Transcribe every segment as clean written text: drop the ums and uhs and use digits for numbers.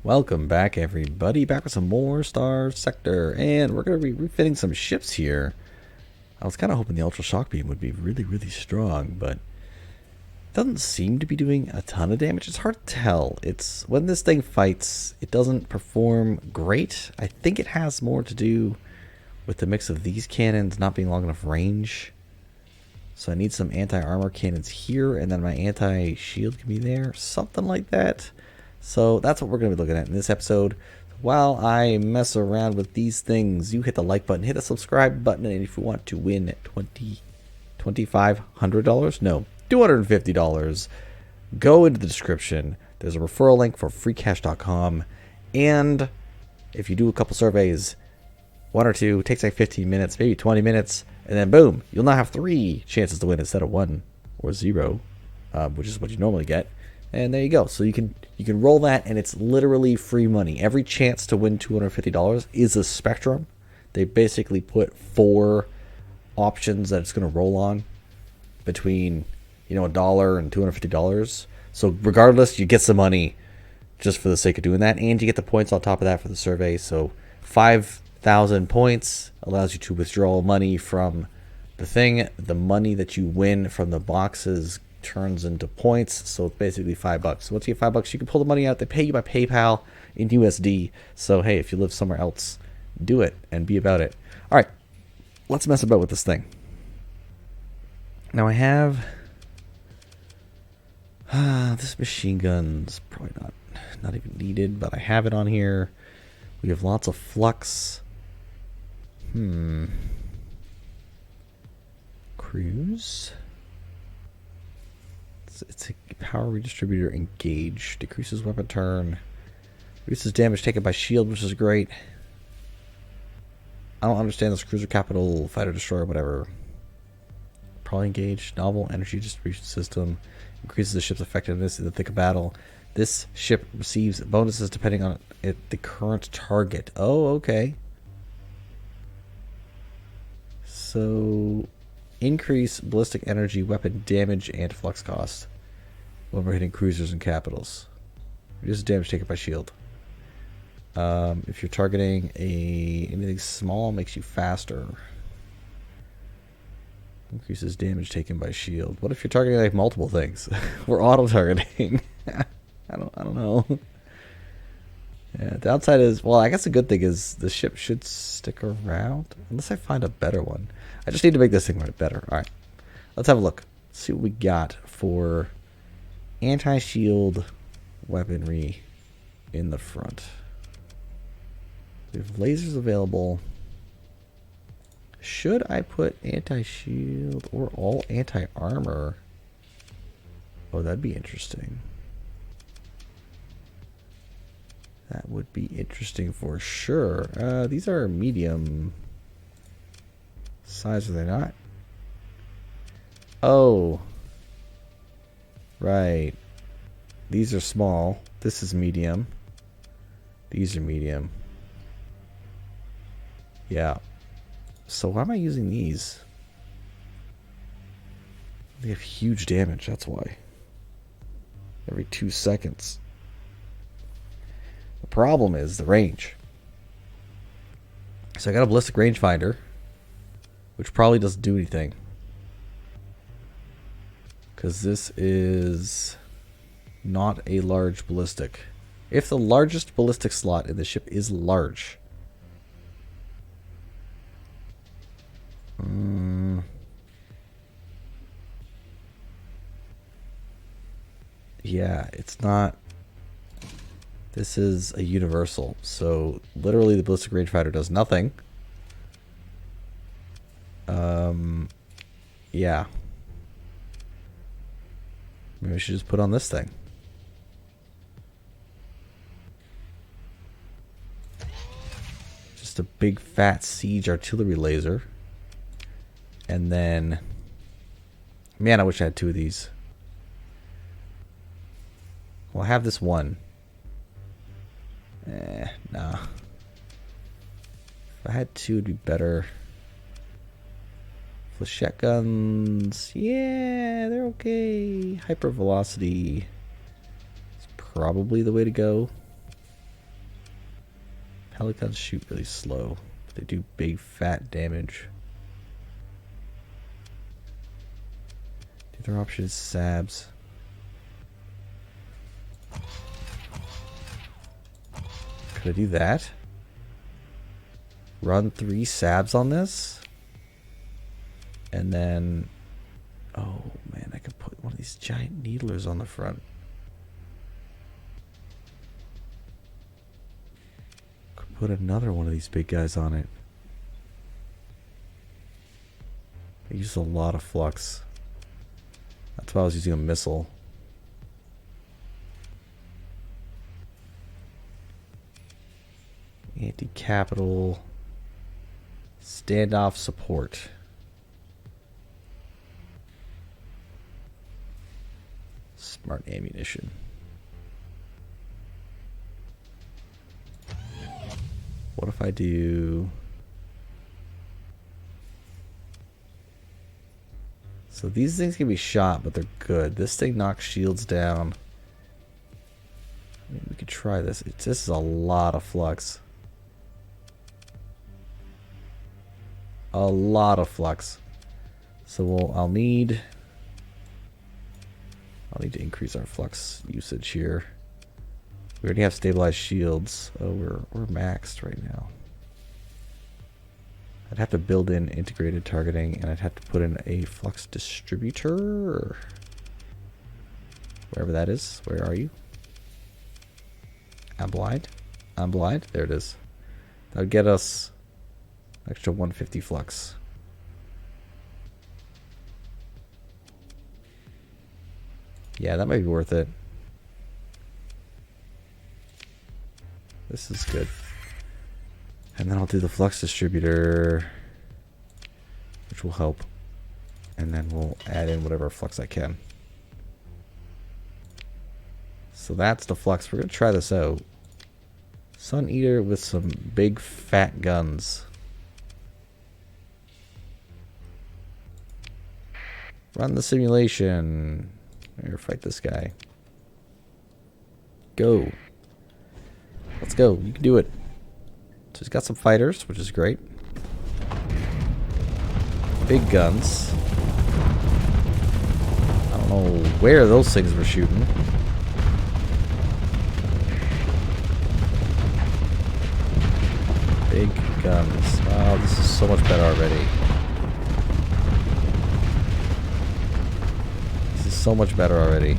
Welcome back, everybody. Back with some more Star Sector, and we're going to be refitting some ships here. I was kind of hoping the Ultra Shock Beam would be really, really strong, but it doesn't seem to be doing a ton of damage. It's hard to tell. It's when this thing fights, it doesn't perform great. I think it has more to do with the mix of these cannons not being long enough range. So I need some anti-armor cannons here, and then my anti-shield can be there, something like that. So that's what we're going to be looking at in this episode. While I mess around with these things, you hit the like button, hit the subscribe button, and if you want to win $2,500, no, $250, go into the description. There's a referral link for freecash.com, and if you do a couple surveys, one or two, takes like 15 minutes, maybe 20 minutes, and then boom, you'll now have 3 chances to win instead of 1 or 0, which is what you normally get. And there you go. So you can roll that, and it's literally free money. Every chance to win $250 is a spectrum. They basically put 4 options that it's going to roll on between, $1 and $250. So regardless, you get some money just for the sake of doing that, and you get the points on top of that for the survey. So 5,000 points allows you to withdraw money from the thing. The money that you win from the boxes turns into points, so it's basically $5. So once you get $5, you can pull the money out. They pay you by PayPal in USD. So hey, if you live somewhere else, do it and be about it. All right, let's mess about with this thing. Now I have this machine gun's probably not even needed, but I have it on here. We have lots of flux. Cruise. It's a power redistributor engage. Decreases weapon turn. Reduces damage taken by shield, which is great. I don't understand this cruiser capital, fighter destroyer, whatever. Probably engage. Novel energy distribution system. Increases the ship's effectiveness in the thick of battle. This ship receives bonuses depending on the current target. Oh, okay. So increase ballistic energy, weapon damage, and flux cost when we're hitting cruisers and capitals. Reduces damage taken by shield. If you're targeting anything small, makes you faster. Increases damage taken by shield. What if you're targeting like multiple things? We're auto targeting. I don't know. Yeah, downside is, well, I guess the good thing is the ship should stick around unless I find a better one. I just need to make this thing right better. All right, let's have a look. Let's see what we got for anti-shield weaponry in the front. We have lasers available. Should I put anti-shield or all anti-armor? Oh, that'd be interesting. That would be interesting for sure. These are medium size, are they not? Oh. Right. These are small. This is medium. These are medium. Yeah. So why am I using these? They have huge damage, that's why. Every 2 seconds. The problem is the range. So I got a ballistic rangefinder, which probably doesn't do anything, because this is not a large ballistic. If the largest ballistic slot in the ship is large, yeah, it's not. This is a universal, so literally the ballistic rangefinder does nothing. Yeah. Maybe we should just put on this thing. Just a big fat siege artillery laser. And then, man, I wish I had 2 of these. Well, I have this one. Nah. If I had 2, it'd be better. Flechette guns, yeah, they're okay. Hypervelocity is probably the way to go. Helicons shoot really slow, but they do big fat damage. The other option is Sabs. Could I do that? Run 3 Sabs on this? And then... Oh man, I could put one of these giant needlers on the front. Could put another one of these big guys on it. They use a lot of flux. That's why I was using a missile. Anti-capital. Standoff support. Smart ammunition. What if I do... So these things can be shot, but they're good. This thing knocks shields down. I mean, we could try this. This is a lot of flux. A lot of flux. So I'll need to increase our flux usage here. We already have stabilized shields. Oh, we're maxed right now. I'd have to build in integrated targeting, and I'd have to put in a flux distributor, or wherever that is. Where are you? I'm blind. I'm blind. There it is. That would get us extra 150 flux. Yeah, that might be worth it. This is good. And then I'll do the flux distributor, which will help. And then we'll add in whatever flux I can. So that's the flux. We're going to try this out. Sun Eater with some big fat guns. Run the simulation. Here, fight this guy. Go. Let's go. You can do it. So he's got some fighters, which is great. Big guns. I don't know where those things were shooting. Big guns. Wow, this is so much better already. This is so much better already.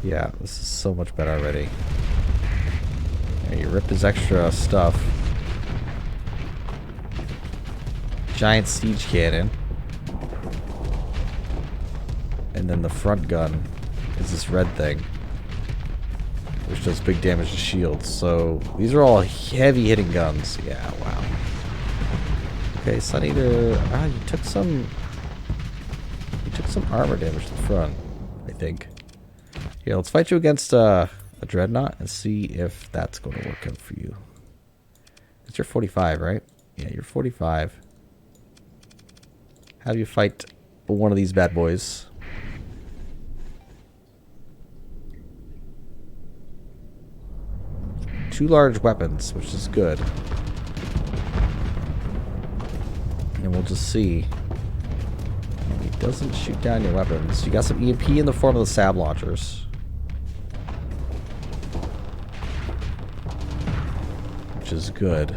Yeah, this is so much better already. Yeah, you rip his extra stuff. Giant siege cannon. And then the front gun is this red thing, which does big damage to shields. So these are all heavy hitting guns. Yeah, wow. Okay, Sun Eater. Ah, you took some armor damage to the front, I think. Yeah, let's fight you against a Dreadnought and see if that's going to work out for you. It's your 45, right? Yeah, you're 45. Have you fight one of these bad boys. Two large weapons, which is good. And we'll just see. He doesn't shoot down your weapons. You got some EMP in the form of the Sab launchers. Which is good.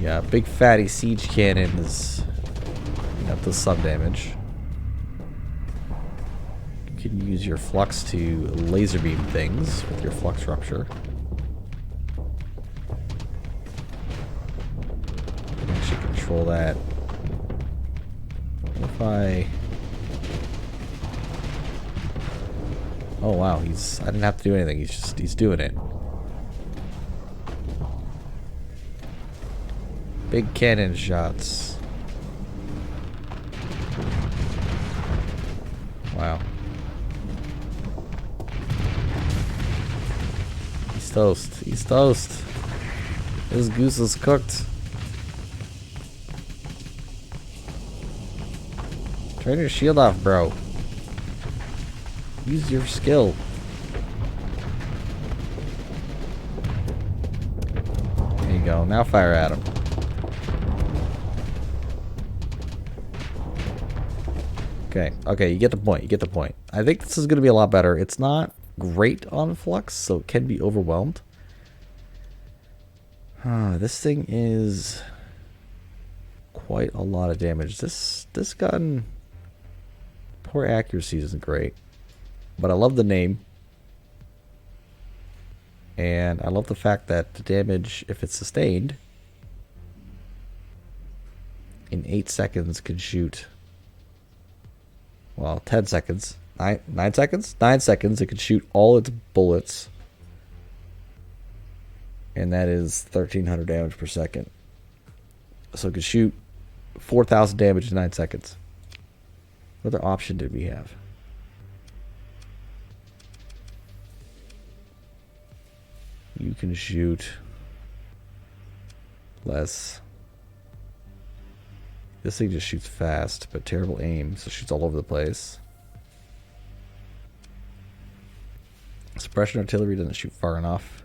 The big fatty siege cannon is does some damage. You can use your flux to laser beam things with your flux rupture. You can actually control that. What if I... Oh wow, I didn't have to do anything, he's doing it. Big cannon shots. Wow. He's toast. He's toast. This goose is cooked. Turn your shield off, bro. Use your skill. There you go. Now fire at him. Okay. Okay, you get the point. You get the point. I think this is going to be a lot better. It's not great on flux, so it can be overwhelmed. This thing is quite a lot of damage. This gun, poor accuracy isn't great, but I love the name, and I love the fact that the damage, if it's sustained, in 8 seconds can shoot. Well, 10 seconds. 9 seconds? 9 seconds, it can shoot all its bullets. And that is 1,300 damage per second. So it can shoot 4,000 damage in 9 seconds. What other option did we have? You can shoot less. This thing just shoots fast, but terrible aim, so it shoots all over the place. Suppression artillery doesn't shoot far enough.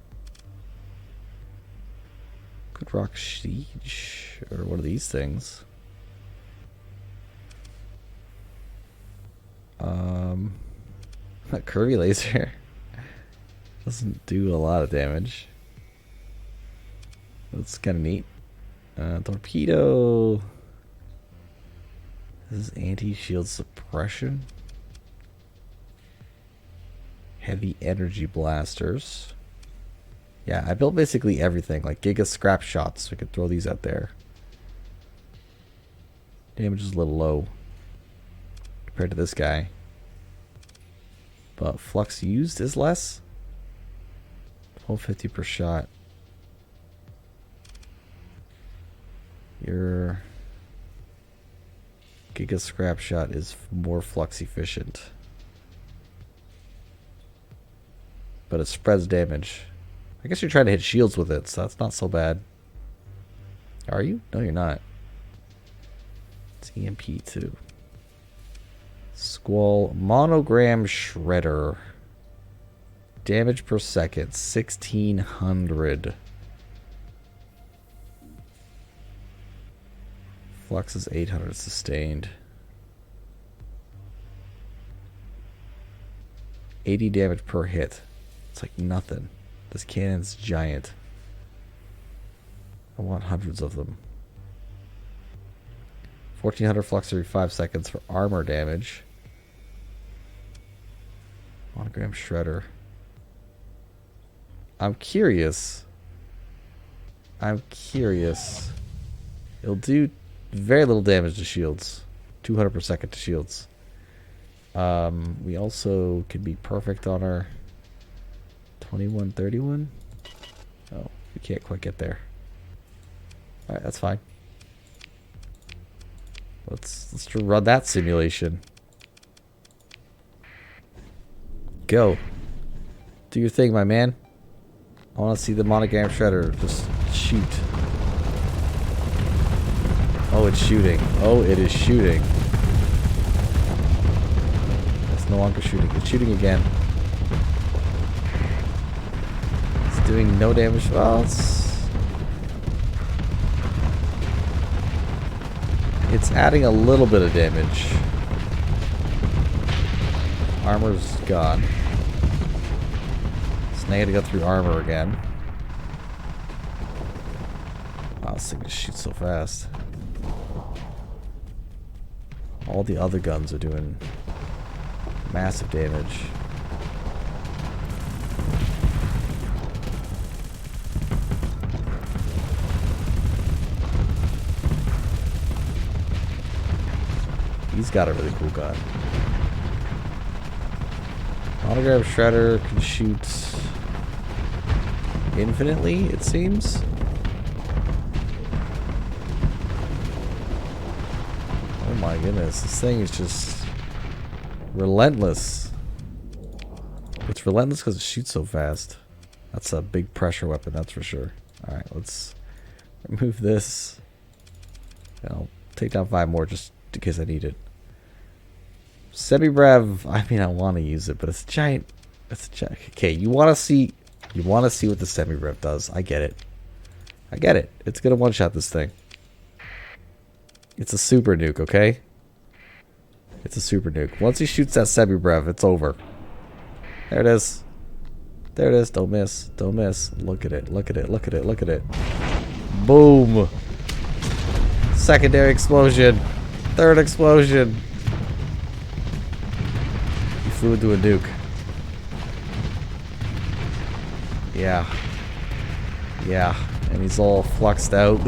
Good rock siege, or one of these things. That curvy laser doesn't do a lot of damage. That's kind of neat. Torpedo. This is anti-shield suppression. Heavy energy blasters. Yeah, I built basically everything, like Giga scrap shots. We could throw these out there. Damage is a little low compared to this guy, but flux used is less. 1250 per shot. Your Giga scrap shot is more flux efficient, but it spreads damage. I guess you're trying to hit shields with it, so that's not so bad. Are you? No, you're not. It's EMP2. Squall Monogram Shredder. Damage per second, 1,600. Flux is 800 sustained. 80 damage per hit. It's like nothing. This cannon's giant. I want hundreds of them. 1,400 flux every 5 seconds for armor damage. Monogram Shredder. I'm curious. It'll do very little damage to shields. 200 per second to shields. We also can be perfect on our 2131. Oh, we can't quite get there. Alright, that's fine. Let's run that simulation. Go. Do your thing, my man. I want to see the Monogram Shredder just shoot. Oh, it's shooting. Oh, it is shooting. It's no longer shooting. It's shooting again. It's doing no damage. Well, it's adding a little bit of damage. Armor's gone. So now I gotta go through armor again. Wow, this thing just shoots so fast. All the other guns are doing massive damage. He's got a really cool gun. Monogram Shredder can shoot infinitely, it seems. Oh my goodness, this thing is just relentless. It's relentless because it shoots so fast. That's a big pressure weapon, that's for sure. Alright, let's remove this. And I'll take down 5 more just in case I need it. Semi-Brev, I mean, I want to use it, but it's giant. It's a giant. Okay, you want to see what the Semi-Brev does. I get it. I get it. It's going to one-shot this thing. It's a super nuke, okay? It's a super nuke. Once he shoots that Semi-Brev, it's over. There it is. There it is. Don't miss. Don't miss. Look at it. Look at it. Look at it. Look at it. Boom. Secondary explosion. Third explosion. He flew into a nuke. Yeah. Yeah. And he's all fluxed out.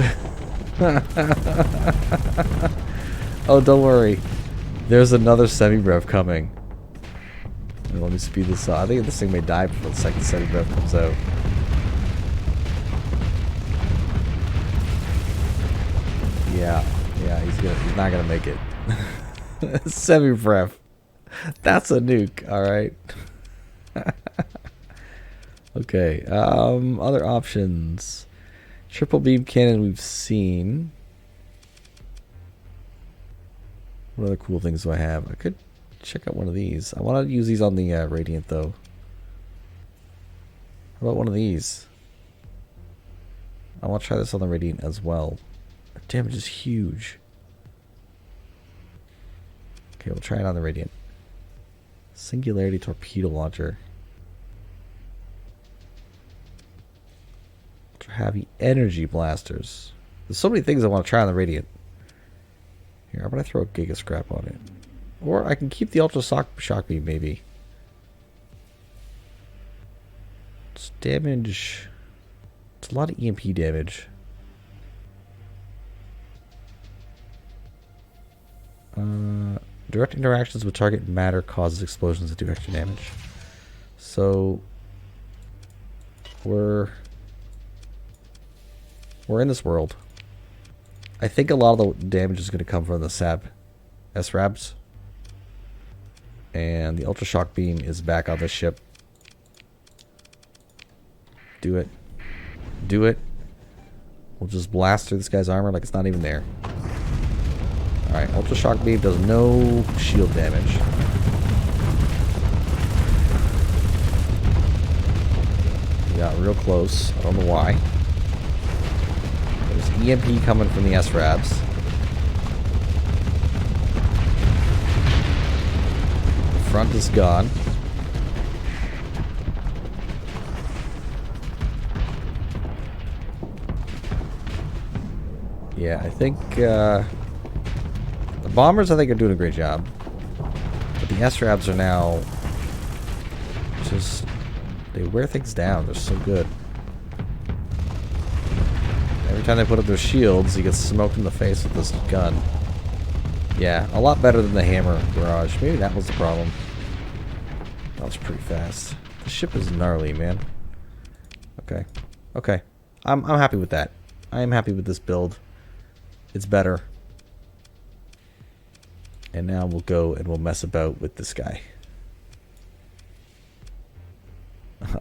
Oh, don't worry. There's another Semi-Brev coming. And let me speed this up. I think this thing may die before the second Semi-Brev comes out. Yeah. Yeah, he's not gonna make it. Semi-Brev. That's a nuke, alright. Okay, other options. Triple beam cannon we've seen. What other cool things do I have? I could check out one of these. I want to use these on the Radiant though. How about one of these? I want to try this on the Radiant as well. The damage is huge. Okay, we'll try it on the Radiant. Singularity torpedo launcher. Ultra heavy energy blasters. There's so many things I want to try on the Radiant. Here, I'm going to throw a Giga Scrap on it. Or I can keep the Ultra Shock Beam, maybe. It's damage. It's a lot of EMP damage. Direct interactions with target matter causes explosions that do extra damage. So we're in this world. I think a lot of the damage is going to come from the SRABs. And the Ultra Shock Beam is back on the ship. Do it. Do it. We'll just blast through this guy's armor like it's not even there. Alright, Ultra Shock Beam does no shield damage. We got real close. I don't know why. There's EMP coming from the SRABs. The front is gone. Yeah, I think the bombers I think are doing a great job. But the SRABs are now just, they wear things down. They're so good. Every time they put up their shields, he gets smoked in the face with this gun. Yeah, a lot better than the hammer barrage. Maybe that was the problem. That was pretty fast. The ship is gnarly, man. Okay. Okay. I'm happy with that. I am happy with this build. It's better. And now we'll go and we'll mess about with this guy.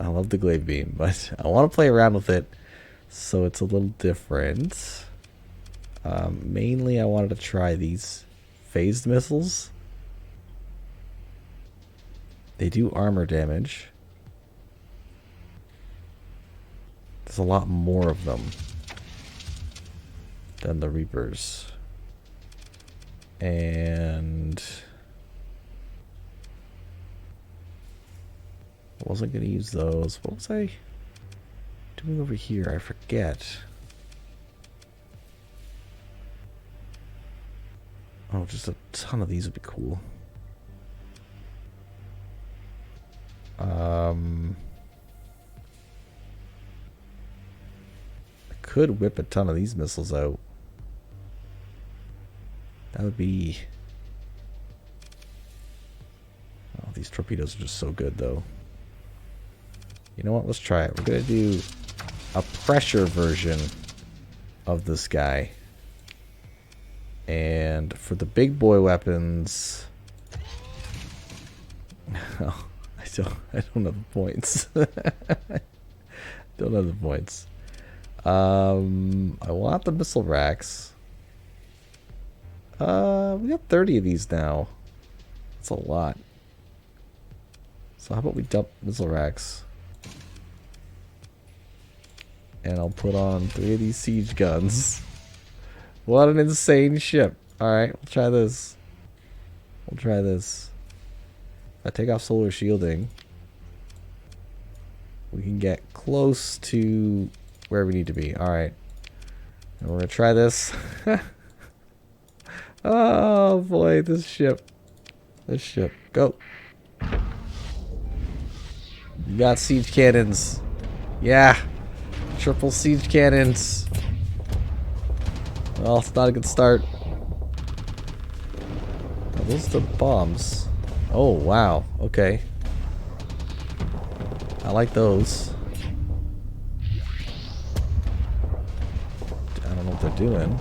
I love the glaive beam, but I want to play around with it so it's a little different. Mainly I wanted to try these phased missiles. They do armor damage. There's a lot more of them than the Reapers. And I wasn't going to use those. What was I doing over here? I forget. Oh, just a ton of these would be cool. I could whip a ton of these missiles out. That would be... Oh, these torpedoes are just so good, though. You know what? Let's try it. We're going to do a pressure version of this guy. And for the big boy weapons... Oh, I don't have the points. Don't have the points. I want the missile racks. We got 30 of these now. That's a lot. So how about we dump missile racks? And I'll put on 3 of these siege guns. What an insane ship. Alright, we'll try this. We'll try this. If I take off solar shielding, we can get close to where we need to be. Alright. And we're going to try this. Oh boy, this ship. This ship. Go. You got siege cannons. Yeah. Triple siege cannons. Well, it's not a good start. Oh, those are the bombs. Oh, wow. Okay. I like those. I don't know what they're doing.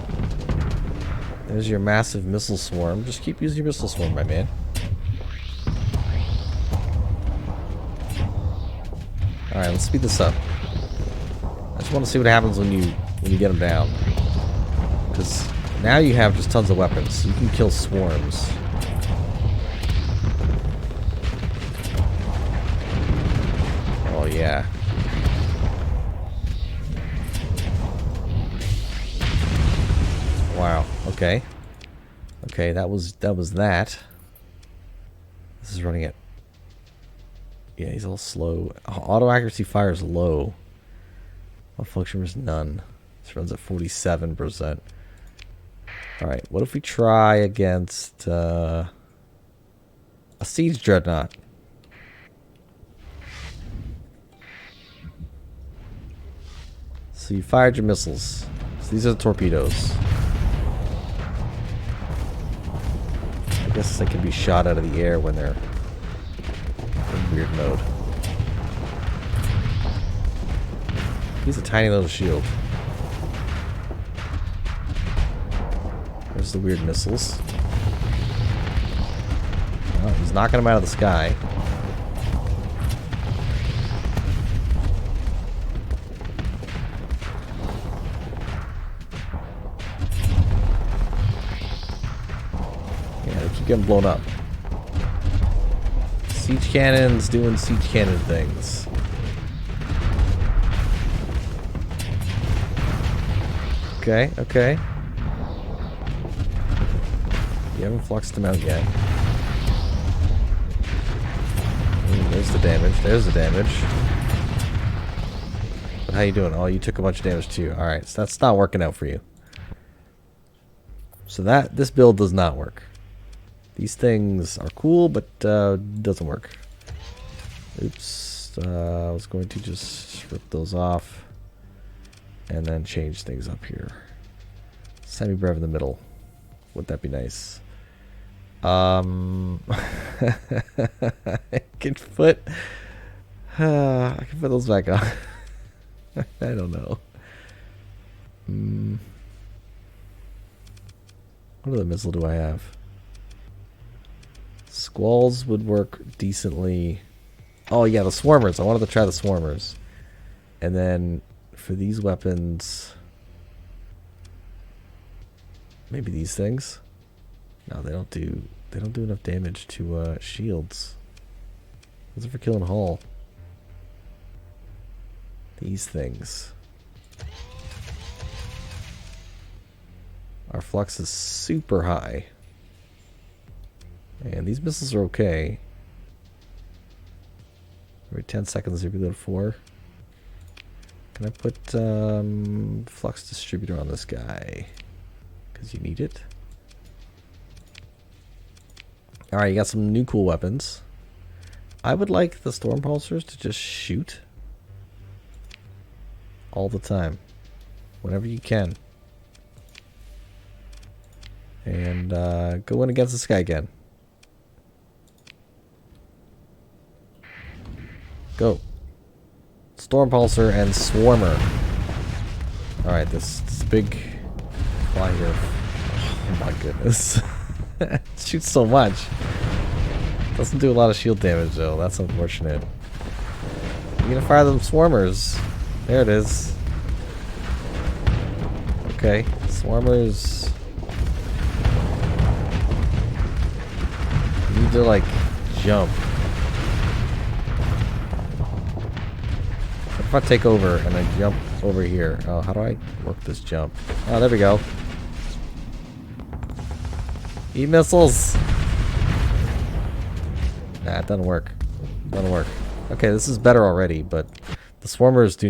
There's your massive missile swarm. Just keep using your missile swarm, my man. Alright, let's speed this up. I just want to see what happens when you get them down. Because now you have just tons of weapons. So you can kill swarms. Oh yeah. Wow. Okay. Okay, that was that. This is running at. Yeah, he's a little slow. Auto accuracy fire is low. Malfunction is none. This runs at 47%. Alright, what if we try against a siege dreadnought? So you fired your missiles. So these are the torpedoes. I guess they can be shot out of the air when they're in weird mode. He's a tiny little shield. There's the weird missiles. Oh, he's knocking them out of the sky. Yeah, they keep getting blown up. Siege cannons doing siege cannon things. Okay, okay. You haven't fluxed them out yet. Ooh, there's the damage. There's the damage. But how you doing? Oh, you took a bunch of damage too. Alright, so that's not working out for you. So this build does not work. These things are cool, but doesn't work. Oops. I was going to just rip those off. And then change things up here. Semi-brev in the middle. Would that be nice? I can put those back on. I don't know. What other missile do I have? Squalls would work decently. Oh yeah, the swarmers. I wanted to try the swarmers. And then for these weapons, maybe these things. No, they don't do enough damage to shields. Those are for killing hull. These things. Our flux is super high. And these missiles are okay. Every 10 seconds, we go to 4. Can I put flux distributor on this guy? Because you need it. Alright, you got some new cool weapons. I would like the storm pulsers to just shoot all the time. Whenever you can. And go in against this guy again. Go. Storm pulsar and swarmer. Alright, this big fly here. Oh my goodness. It shoots so much. Doesn't do a lot of shield damage though. That's unfortunate. You're gonna fire them swarmers. There it is. Okay, swarmers. You need to like jump. What if I take over and I jump over here? Oh, how do I work this jump? Oh, there we go. Eat missiles! Nah, it doesn't work. Doesn't work. Okay, this is better already, but the swarmers they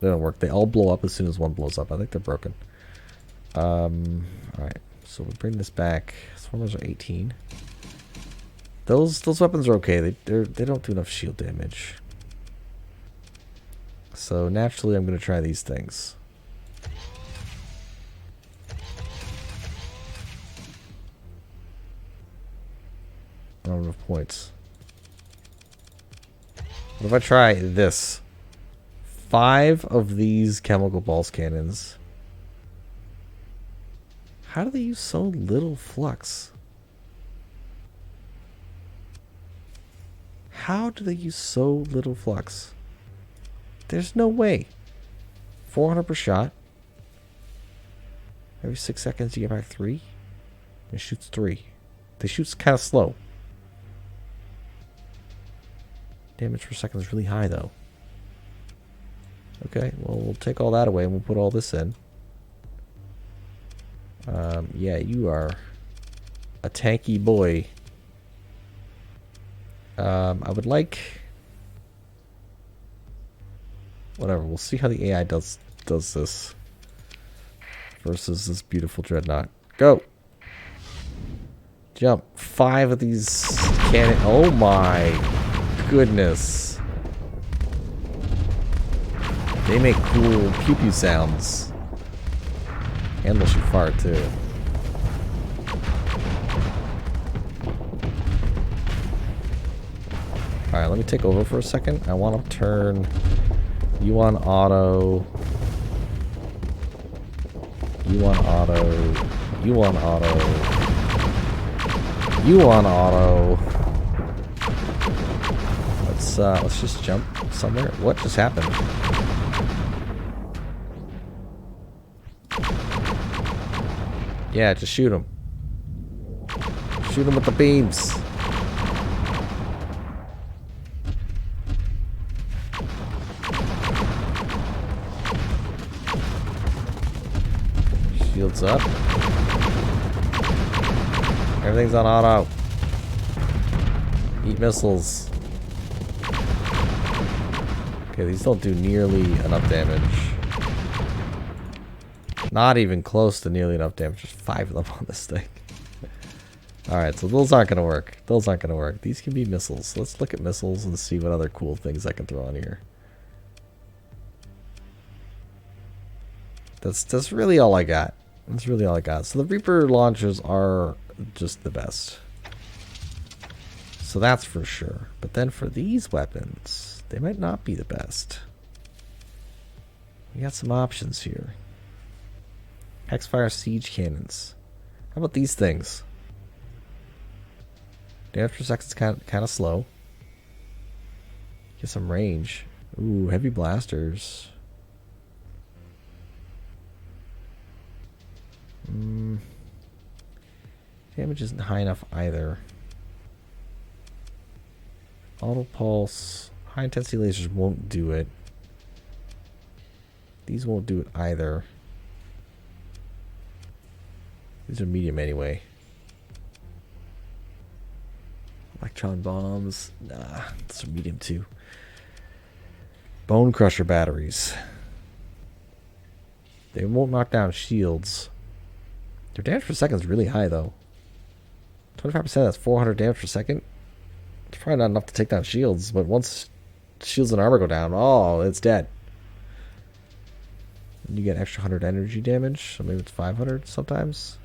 don't work. They all blow up as soon as one blows up. I think they're broken. Alright, so we bring this back. Swarmers are 18. Those weapons are okay. They don't do enough shield damage. So naturally I'm gonna try these things. I don't have enough points. What if I try this? 5 of these chemical pulse cannons. How do they use so little flux? How do they use so little flux? There's no way. 400 per shot. Every 6 seconds you get back 3. It shoots 3. They shoot kind of slow. Damage per second is really high though. Okay, well we'll take all that away and we'll put all this in. Yeah, you are a tanky boy. I would like... Whatever, we'll see how the AI does this. Versus this beautiful dreadnought. Go! Jump. 5 of these cannon... Oh my goodness. They make cool pew-pew sounds. And they'll shoot fire too. Alright, let me take over for a second. I want to turn you on auto. You on auto. You on auto. You on auto. Let's just jump somewhere. What just happened? Yeah, just shoot him. Shoot him with the beams. Shields up. Everything's on auto. Eat missiles. Okay, these don't do nearly enough damage. Not even close to nearly enough damage. There's 5 of them on this thing. Alright, so those aren't going to work. Those aren't going to work. These can be missiles. Let's look at missiles and see what other cool things I can throw on here. That's really all I got. That's really all I got. So the Reaper launchers are just the best. So that's for sure. But then for these weapons, they might not be the best. We got some options here. X-Fire siege cannons. How about these things? Damage per second's kind of slow. Get some range. Ooh, heavy blasters. Damage isn't high enough either. Auto pulse. High intensity lasers won't do it. These won't do it either. These are medium anyway. Electron bombs. Nah, these are medium too. Bone crusher batteries. They won't knock down shields. Their damage per second is really high though. 25%, that's 400 damage per second. It's probably not enough to take down shields, but once shields and armor go down, oh, it's dead. And you get extra 100 energy damage, so maybe it's 500 sometimes.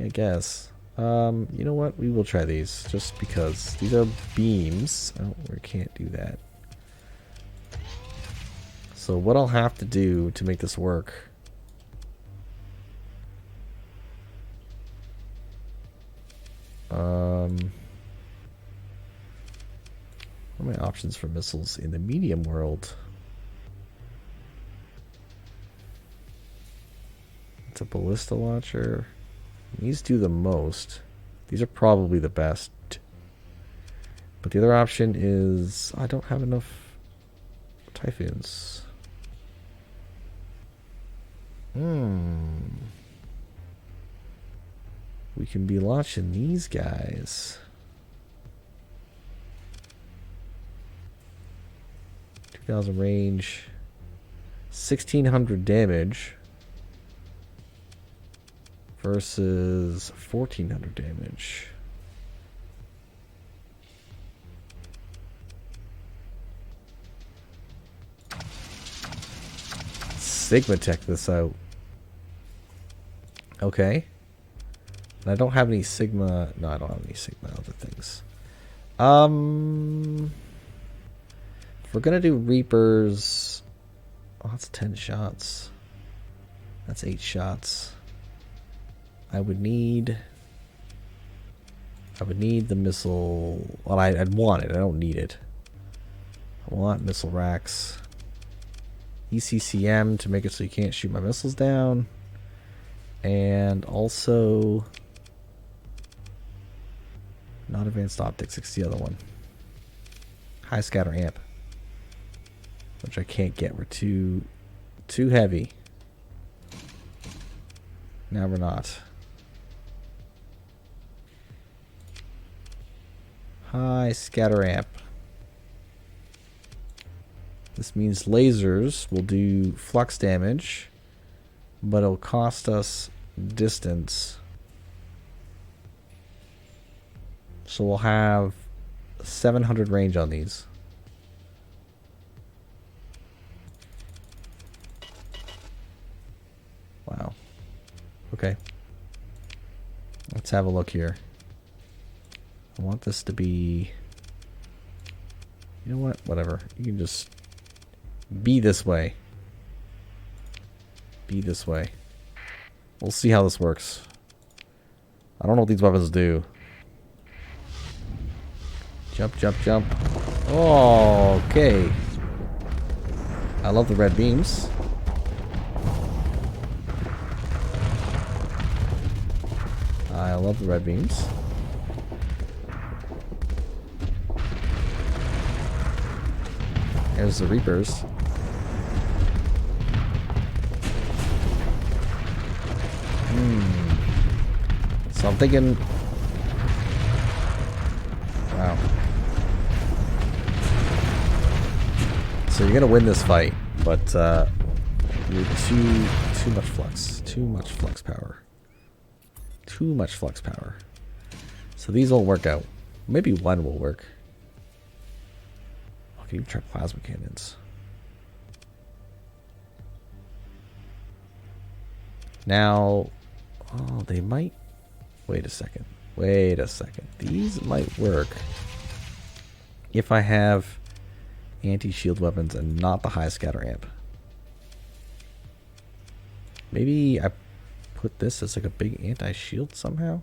I guess. You know what? We will try these just because these are beams. Oh, we can't do that. So what I'll have to do to make this work. What are my options for missiles in the medium world? It's a ballista launcher. These do the most. These are probably the best. But the other option is I don't have enough Typhoons. We can be launching these guys. 2,000 range. 1,600 damage. Versus 1,400 damage. Sigma tech this out. Okay. And I don't have any Sigma. No, I don't have any Sigma other things. If we're gonna do Reapers, oh, that's 10 shots. That's 8 shots. I would need the missile. Well, I'd want it. I don't need it. I want missile racks. ECCM to make it so you can't shoot my missiles down. And also not advanced optics, it's the other one. High scatter amp. Which I can't get. We're too heavy. Now we're not. High scatter amp. This means lasers will do flux damage, but it'll cost us distance. So we'll have 700 range on these. Wow. Okay. Let's have a look here. I want this to be... You know what? Whatever. You can just be this way. Be this way. We'll see how this works. I don't know what these weapons do. Jump, jump, jump. Oh, okay. I love the red beams. I love the red beams. There's the Reapers. So I'm thinking... Wow. So you're gonna win this fight, but you're too much flux. Too much flux power. Too much flux power. So these won't work out. Maybe one will work. I can even try plasma cannons. Now, oh, they might... Wait a second. Wait a second. These might work if I have anti-shield weapons and not the high scatter amp. Maybe I put this as like a big anti-shield somehow?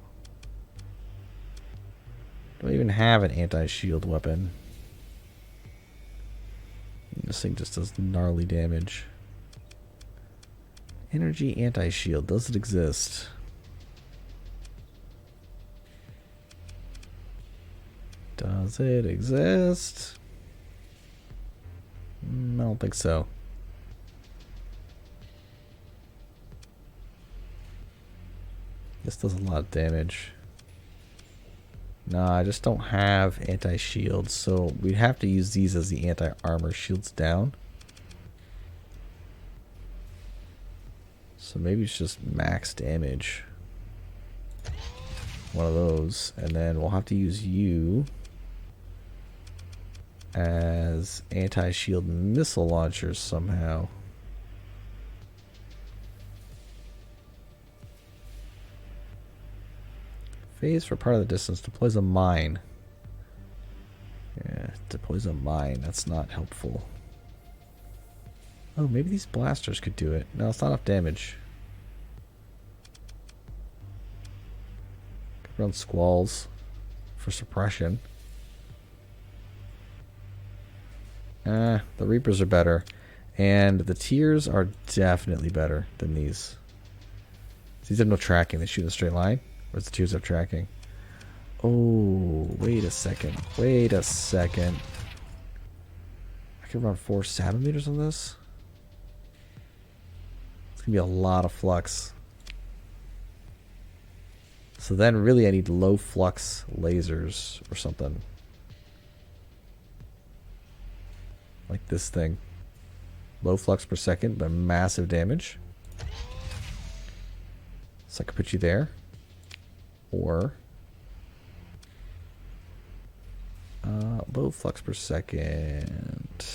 Don't even have an anti-shield weapon. This thing just does gnarly damage. Energy anti-shield. Does it exist? Does it exist? I don't think so. This does a lot of damage. No, I just don't have anti-shield, so we'd have to use these as the anti-armor shields down. So maybe it's just max damage. One of those, and then we'll have to use you as anti-shield missile launchers somehow. Phase for part of the distance. Deploys a mine. Yeah, deploys a mine. That's not helpful. Oh, maybe these blasters could do it. No, it's not enough damage. Could run squalls for suppression. The Reapers are better. And the Tiers are definitely better than these. These have no tracking. They shoot in a straight line. Whereas the Tiers have tracking. Oh, wait a second. Wait a second. I can run 4 sabometers on this? It's going to be a lot of flux. So then really I need low flux lasers or something. Like this thing. Low flux per second, but massive damage. So I could put you there. Or low flux per second.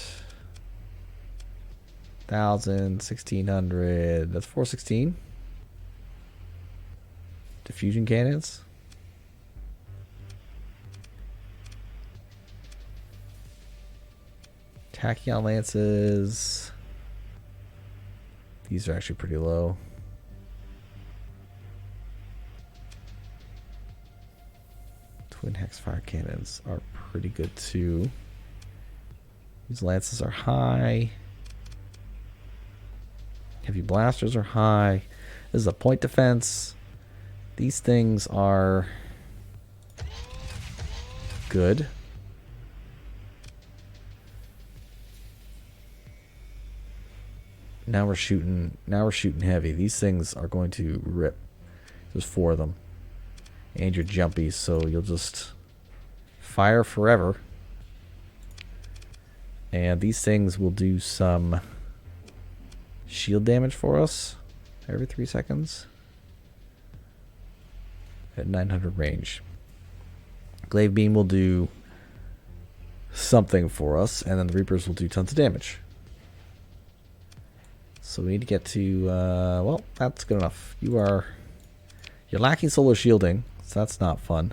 1,000, 1,600. That's 416. Diffusion cannons. Tachyon lances. These are actually pretty low. Twin hex fire cannons are pretty good too. These lances are high. Heavy blasters are high. This is a point defense. These things are good. Now we're shooting heavy. These things are going to rip. There's 4 of them. And you're jumpy, so you'll just fire forever. And these things will do some shield damage for us every 3 seconds. At 900 range. Glaive beam will do something for us, and then the Reapers will do tons of damage. So we need to get to, well, that's good enough. You're lacking solar shielding, so that's not fun.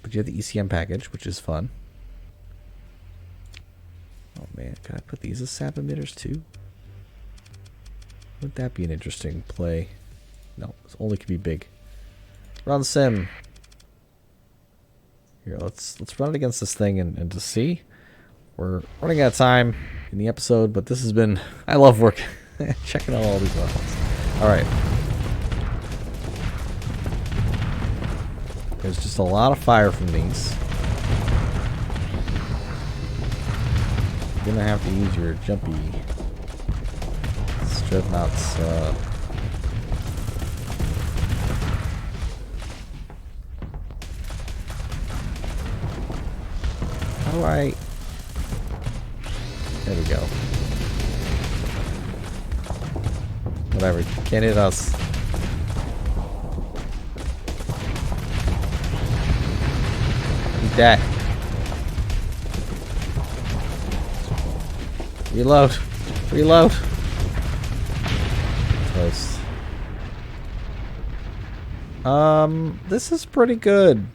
But you have the ECM package, which is fun. Oh man, can I put these as sap emitters too? Wouldn't that be an interesting play? No, it only can be big. Run sim. Here, let's run it against this thing and to see. We're running out of time in the episode, but this has been, I love working checking out all these weapons. Alright. There's just a lot of fire from these. You're gonna have to use your jumpy Dreadnoughts. How do I... There we go. Whatever, can't hit us. Eat that. Reload. Reload. Close. This is pretty good.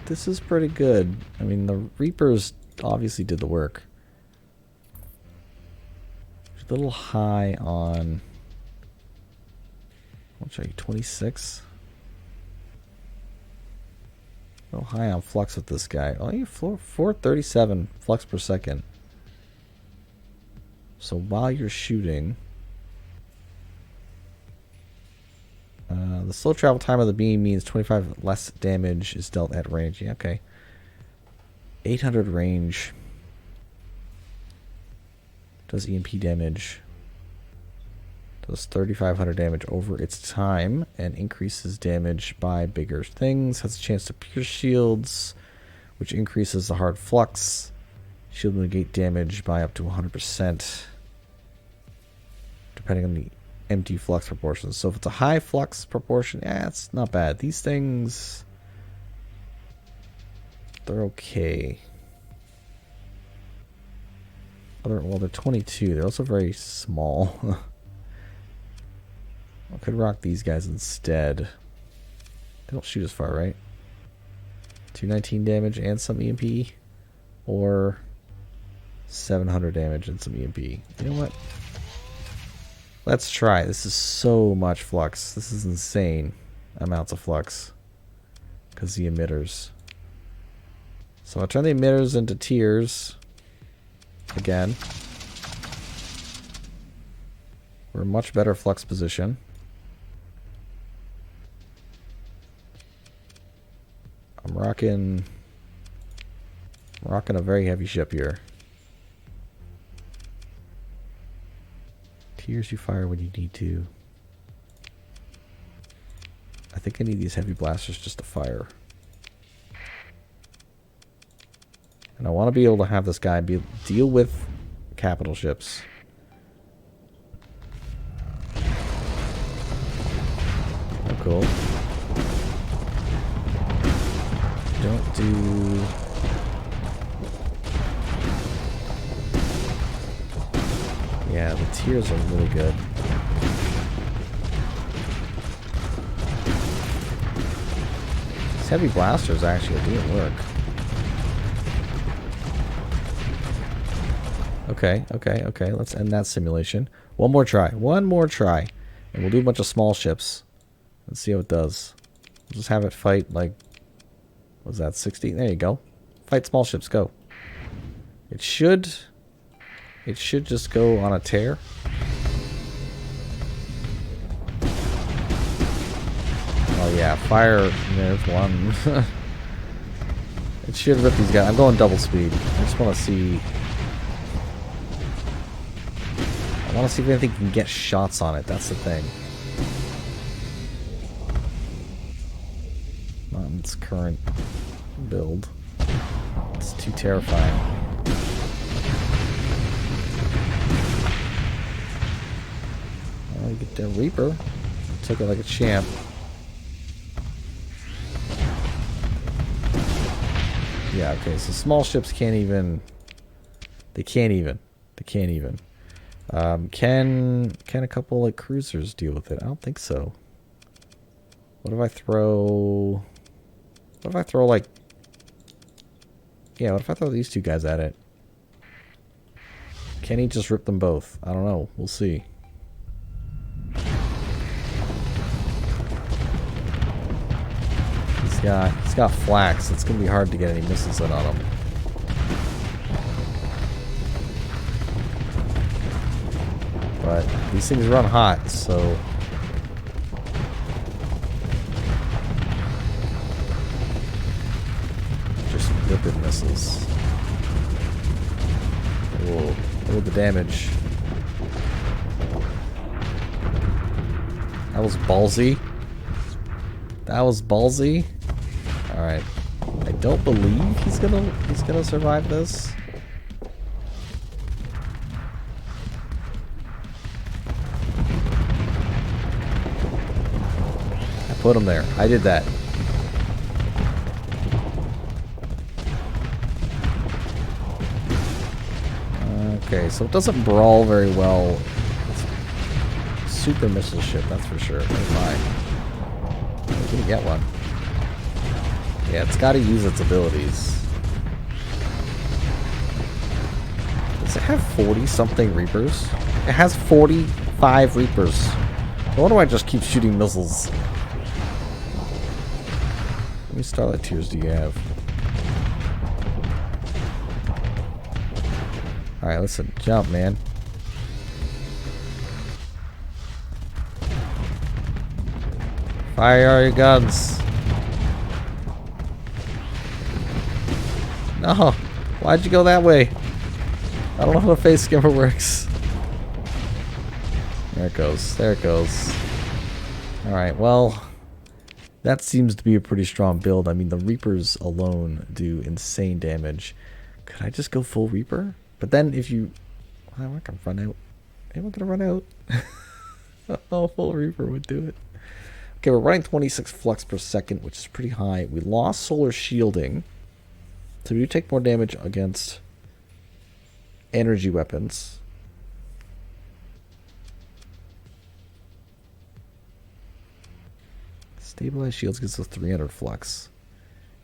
This is pretty good. I mean, the Reapers obviously did the work. A little high on... I'll show you 26. A little high on flux with this guy. Oh, you 437 flux per second. So while you're shooting, the slow travel time of the beam means 25 less damage is dealt at range. Yeah, okay. 800 range. Does EMP damage. Does 3,500 damage over its time and increases damage by bigger things. Has a chance to pierce shields, which increases the hard flux. Shield negate damage by up to 100%, depending on the empty flux proportions. So if it's a high flux proportion, it's not bad. These things, they're okay. Well, they're 22. They're also very small. I could rock these guys instead. They don't shoot as far, right? 219 damage and some EMP, or 700 damage and some EMP. You know what? Let's try. This is so much flux. This is insane amounts of flux. Because the emitters. So I'll turn the emitters into tiers. Again. We're in much better flux position. I'm rocking a very heavy ship here. Tiers you fire when you need to. I think I need these heavy blasters just to fire. And I want to be able to have this guy deal with capital ships. Oh, cool. Don't do... Yeah, the tiers are really good. These heavy blasters actually are doing work. Okay. Let's end that simulation. One more try. And we'll do a bunch of small ships. Let's see how it does. We'll just have it fight like... What was that, 60? There you go. Fight small ships, go. It should just go on a tear. Oh yeah, fire. There's one. It should rip these guys. I'm going double speed. I just want to see... I want to see if anything can get shots on it. That's the thing. Not in its current build. It's too terrifying. Well, you get the Reaper. Took it like a champ. Yeah, okay, so small ships can't even... They can't even. Can a couple like cruisers deal with it? I don't think so. What if I throw like... Yeah, what if I throw these two guys at it? Can he just rip them both? I don't know. We'll see. He's got flax. It's gonna be hard to get any missiles in on him. But these things run hot, so... Just ripping missiles. Whoa, look at the damage. That was ballsy. Alright. I don't believe he's gonna survive this. I put him there. I did that. Okay, so it doesn't brawl very well. It's a super missile ship, that's for sure. We're gonna get one. Yeah, it's got to use its abilities. Does it have 40-something Reapers? It has 45 Reapers. No wonder why I just keep shooting missiles. How many Starlight Tiers do you have? Alright, listen. Jump, man. Fire all your guns. No, why'd you go that way? I don't know how the face skimmer works. There it goes. Alright, well, that seems to be a pretty strong build. I mean, the Reapers alone do insane damage. Could I just go full Reaper? But then if you... I'm not gonna run out. Am I gonna run out? Oh, full Reaper would do it. Okay, we're running 26 flux per second, which is pretty high. We lost solar shielding. So we do take more damage against energy weapons. Stabilized shields gives us 300 flux.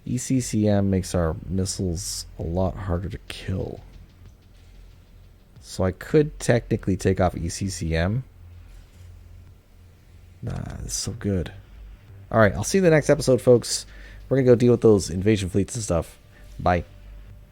ECCM makes our missiles a lot harder to kill. So I could technically take off ECCM. Nah, this is so good. Alright, I'll see you in the next episode, folks. We're going to go deal with those invasion fleets and stuff. Bye.